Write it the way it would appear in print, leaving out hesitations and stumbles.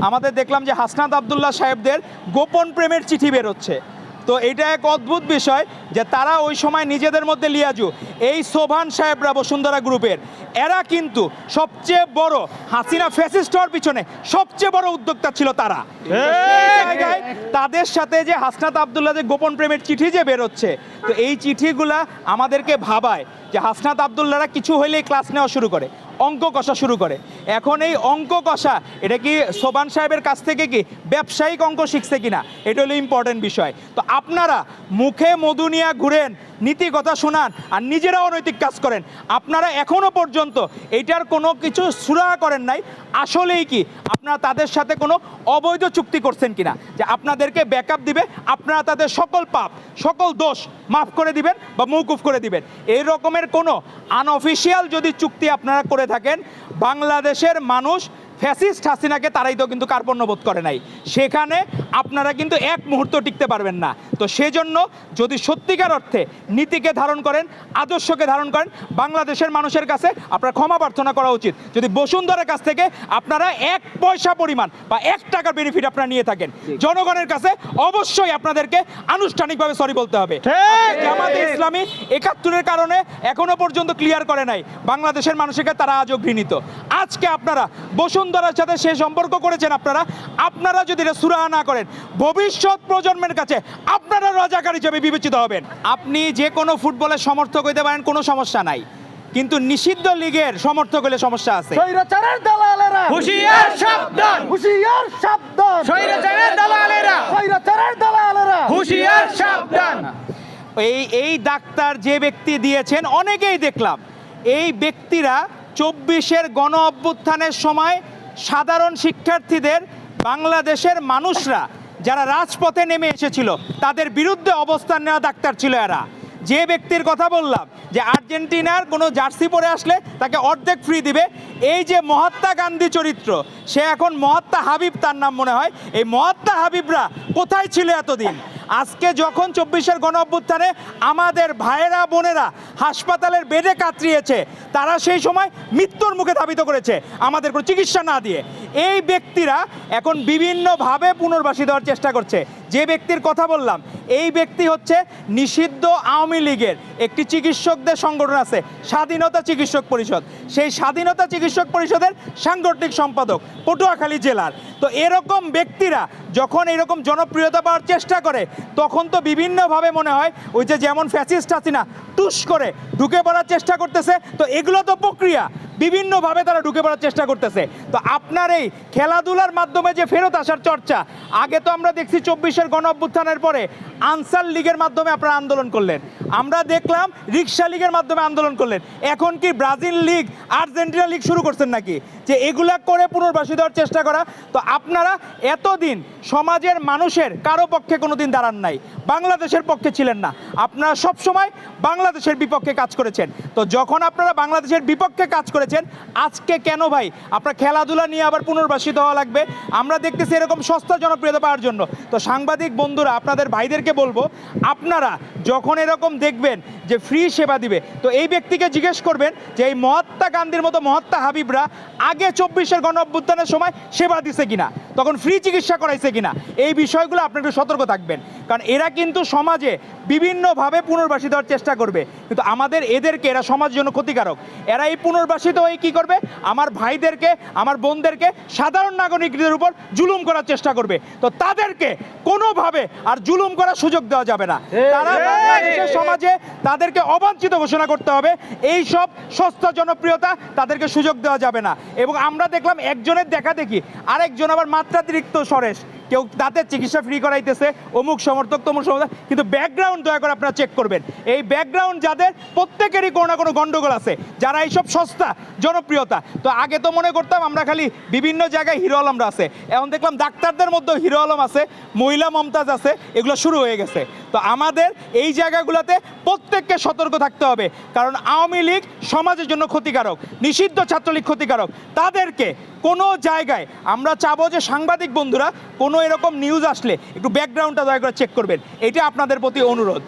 আমাদের দেখলাম যে হাসনাত আব্দুল্লাহ সাহেবদের গোপন প্রেমের চিঠি বেরোচ্ছে। তো এটা এক অদ্ভুত বিষয় যে তারা ওই সময় নিজেদের মধ্যে লিয়াজু, এই সোভান সাহেবরা বসুন্ধরা গ্রুপের, এরা কিন্তু সবচেয়ে বড় হাসিনা ফ্যাসিস্ট হওয়ার পিছনে সবচেয়ে বড় উদ্যোক্তা ছিল তারা। জায়গায় তাদের সাথে যে হাসনাত আব্দুল্লাহ যে গোপন প্রেমের চিঠি যে বেরোচ্ছে, তো এই চিঠিগুলা আমাদেরকে ভাবায় যে হাসনাত আব্দুল্লাহরা কিছু হইলেই ক্লাস নেওয়া শুরু করে, অঙ্ক কষা শুরু করে। এখন এই অঙ্ক কষা এটা কি সোবান সাহেবের কাছ থেকে কি ব্যবসায়িক অঙ্ক শিখছে কিনা, এটা হলো ইম্পর্টেন্ট বিষয়। তো আপনারা মুখে মধু নিয়ে ঘুরেন, নীতি কথা শোনান আর নিজেরা অনৈতিক কাজ করেন। আপনারা এখনো পর্যন্ত এইটার কোনো কিছু সুরাহা করেন নাই আসলেই কি আপনারা তাদের সাথে কোনো অবৈধ চুক্তি করছেন কিনা, যে আপনাদেরকে ব্যাকআপ দিবে, আপনারা তাদের সকল পাপ সকল দোষ মাফ করে দিবেন বা মৌকুফ করে দিবেন। এই রকমের কোনো আনঅফিসিয়াল যদি চুক্তি আপনারা করে থাকেন, বাংলাদেশের মানুষ ফ্যাসিস্ট হাসিনাকে তারাই তো কিন্তু কার্পণ্যবোধ করে নাই, সেখানে আপনারা কিন্তু এক মুহূর্ত টিকতে পারবেন না। তো সেজন্য যদি সত্যিকার অর্থে নীতিকে ধারণ করেন, আদর্শকে ধারণ করেন, বাংলাদেশের মানুষের কাছে আপনার ক্ষমা প্রার্থনা করা উচিত। যদি বসুন্ধরার কাছ থেকে আপনারা 1 পয়সা পরিমাণ বা 1 টাকার বেনিফিট আপনারা নিয়ে থাকেন, জনগণের কাছে অবশ্যই আপনাদেরকে আনুষ্ঠানিকভাবে সরি বলতে হবে। জামাতে ইসলামী 71-এর কারণে এখনো পর্যন্ত ক্লিয়ার করে নাই বাংলাদেশের মানুষকে, তারা আজও ঘৃণিত। আজকে আপনারা বসুন্ধরার সাথে সে সম্পর্ক করেছেন, আপনারা যদি এটা সুরাহা না করেন, ভবিষ্যৎ প্রজন্মের কাছে আপনারা রাজাকার হিসেবে বিবেচিত হবেন। আপনি যে কোনো ফুটবলের সমর্থক হইতে পারেন, কোনো সমস্যা নাই, কিন্তু নিষিদ্ধ লীগের সমর্থক হলে সমস্যা আছে। স্বৈরাচারের দালালেরা হুঁশিয়ার সাবধান, হুঁশিয়ার সাবধান, স্বৈরাচারের দালালেরা স্বৈরাচারের দালালেরা হুঁশিয়ার সাবধান। এই ডাক্তার যে ব্যক্তি দিয়েছেন, অনেকেই দেখলাম এই ব্যক্তিরা 24-এর গণ অভ্যুত্থানের সময় সাধারণ শিক্ষার্থীদের, বাংলাদেশের মানুষরা যারা রাজপথে নেমে এসেছিল তাদের বিরুদ্ধে অবস্থান নেওয়া ডাক্তার ছিল এরা। যে ব্যক্তির কথা বললাম যে আর্জেন্টিনার কোনো জার্সি পরে আসলে তাকে অর্ধেক ফ্রি দিবে, এই যে মহাত্মা গান্ধী চরিত্র, সে এখন মহাত্মা হাবিব তার নাম মনে হয়। এই মহাত্মা হাবিবরা কোথায় ছিল এতদিন? আজকে যখন 24-এর গণ অভ্যুত্থানে আমাদের ভাইয়েরা বোনেরা হাসপাতালের বেডে কাতরিয়েছে, তারা সেই সময় মৃত্যুর মুখে ধাবিত করেছে আমাদের কোনো চিকিৎসা না দিয়ে। এই ব্যক্তিরা এখন বিভিন্নভাবে পুনর্বাসী দেওয়ার চেষ্টা করছে। যে ব্যক্তির কথা বললাম, এই ব্যক্তি হচ্ছে নিষিদ্ধ আওয়ামী লীগের একটি চিকিৎসকদের সংগঠন আছে, স্বাধীনতা চিকিৎসক পরিষদ। সেই স্বাধীনতা চিকিৎসক পরিষদের সাংগঠনিক সম্পাদক পটুয়াখালী জেলার। তো এরকম ব্যক্তিরা যখন এরকম জনপ্রিয়তা পাওয়ার চেষ্টা করে, তখন তো বিভিন্নভাবে মনে হয় ওই যে যেমন ফ্যাসিস্ট হাসিনা টুস করে ঢুকে পড়ার চেষ্টা করতেছে, তো এগুলো তো প্রক্রিয়া, বিভিন্নভাবে তারা ঢুকে পড়ার চেষ্টা করতেছে। তো আপনার এই খেলাধুলার মাধ্যমে যে ফেরত আসার চর্চা, আগে তো আমরা দেখছি 24-এর গণ অভ্যুত্থানের পরে আনসার লীগের মাধ্যমে আপনারা আন্দোলন করলেন, আমরা দেখলাম রিক্সা লীগের মাধ্যমে আন্দোলন করলেন, এখন কি ব্রাজিল লীগ, আর্জেন্টিনা লীগ শুরু করছেন নাকি যে এগুলা করে পুনর্বাসী দেওয়ার চেষ্টা করা? তো আপনারা এতদিন সমাজের মানুষের কারো পক্ষে কোনোদিন দাঁড়ান নাই, বাংলাদেশের পক্ষে ছিলেন না, আপনারা সবসময় বাংলাদেশের বিপক্ষে কাজ করেছেন। তো যখন আপনারা বাংলাদেশের বিপক্ষে কাজ করেছেন, আজকে কেন ভাই আপনার খেলাধুলা নিয়ে আবার পুনর্বাসিত হওয়া লাগবে? আমরা দেখতেছি এরকম সস্তা জনপ্রিয়তা পাওয়ার জন্য। তো সাংবাদিক বন্ধুরা, আপনাদের ভাইদেরকে বলবো, আপনারা যখন এরকম দেখবেন যে ফ্রি সেবা দিবে, তো এই ব্যক্তিকে জিজ্ঞেস করবেন যে এই মহাত্মা গান্ধীর মতো মহাত্মা হাবিবরা আগে 24-এর গণ অভ্যুত্থানের সময় সেবা দিছে কিনা, তখন ফ্রি চিকিৎসা করাইছে কিনা, এই বিষয়গুলো আপনি একটু সতর্ক থাকবেন। কারণ এরা কিন্তু সমাজে বিভিন্নভাবে পুনর্বাসিত হওয়ার চেষ্টা করবে, কিন্তু এদেরকে এরা সমাজের জন্য ক্ষতিকারক। এরা এই পুনর্বাসিত হয়ে কী করবে? আমার ভাইদেরকে, আমার বোনদেরকে, সাধারণ নাগরিকদের উপর জুলুম করার চেষ্টা করবে। তো তাদেরকে কোনোভাবে আর জুলুম করার সুযোগ দেওয়া যাবে না। তারা বাংলাদেশের সমাজে তাদেরকে অবাঞ্ছিত ঘোষণা করতে হবে। এই সব সস্তা জনপ্রিয়তা তাদেরকে সুযোগ দেওয়া যাবে না। এবং আমরা দেখলাম একজনের দেখা দেখি আরেকজন আবার মাত্রাতিরিক্ত সরেশ, কেউ দাঁতের চিকিৎসা ফ্রি করাইতেছে, অমুক সমর্থক তমুক সমর্থক, কিন্তু ব্যাকগ্রাউন্ড দয়া করে আপনারা চেক করবেন। এই ব্যাকগ্রাউন্ড যাদের, প্রত্যেকেরই কোনো না কোনো গণ্ডগোল আছে, যারা এইসব সস্তা জনপ্রিয়তা। তো আগে তো মনে করতাম আমরা খালি বিভিন্ন জায়গায় হিরো আলমরা আছে, এখন দেখলাম ডাক্তারদের মধ্যেও হিরো আলম আছে, মহিলা মমতাজ আছে, এগুলো শুরু হয়ে গেছে। তো আমাদের এই জায়গাগুলোতে প্রত্যেককে সতর্ক থাকতে হবে, কারণ আওয়ামী লীগ সমাজের জন্য ক্ষতিকারক, নিষিদ্ধ ছাত্রলীগ ক্ষতিকারক। তাদেরকে কোনো জায়গায় আমরা চাবো যে সাংবাদিক বন্ধুরা কোনো এরকম নিউজ আসলে একটু ব্যাকগ্রাউন্ডটা দয়া করে চেক করবেন, এটা আপনাদের প্রতি অনুরোধ।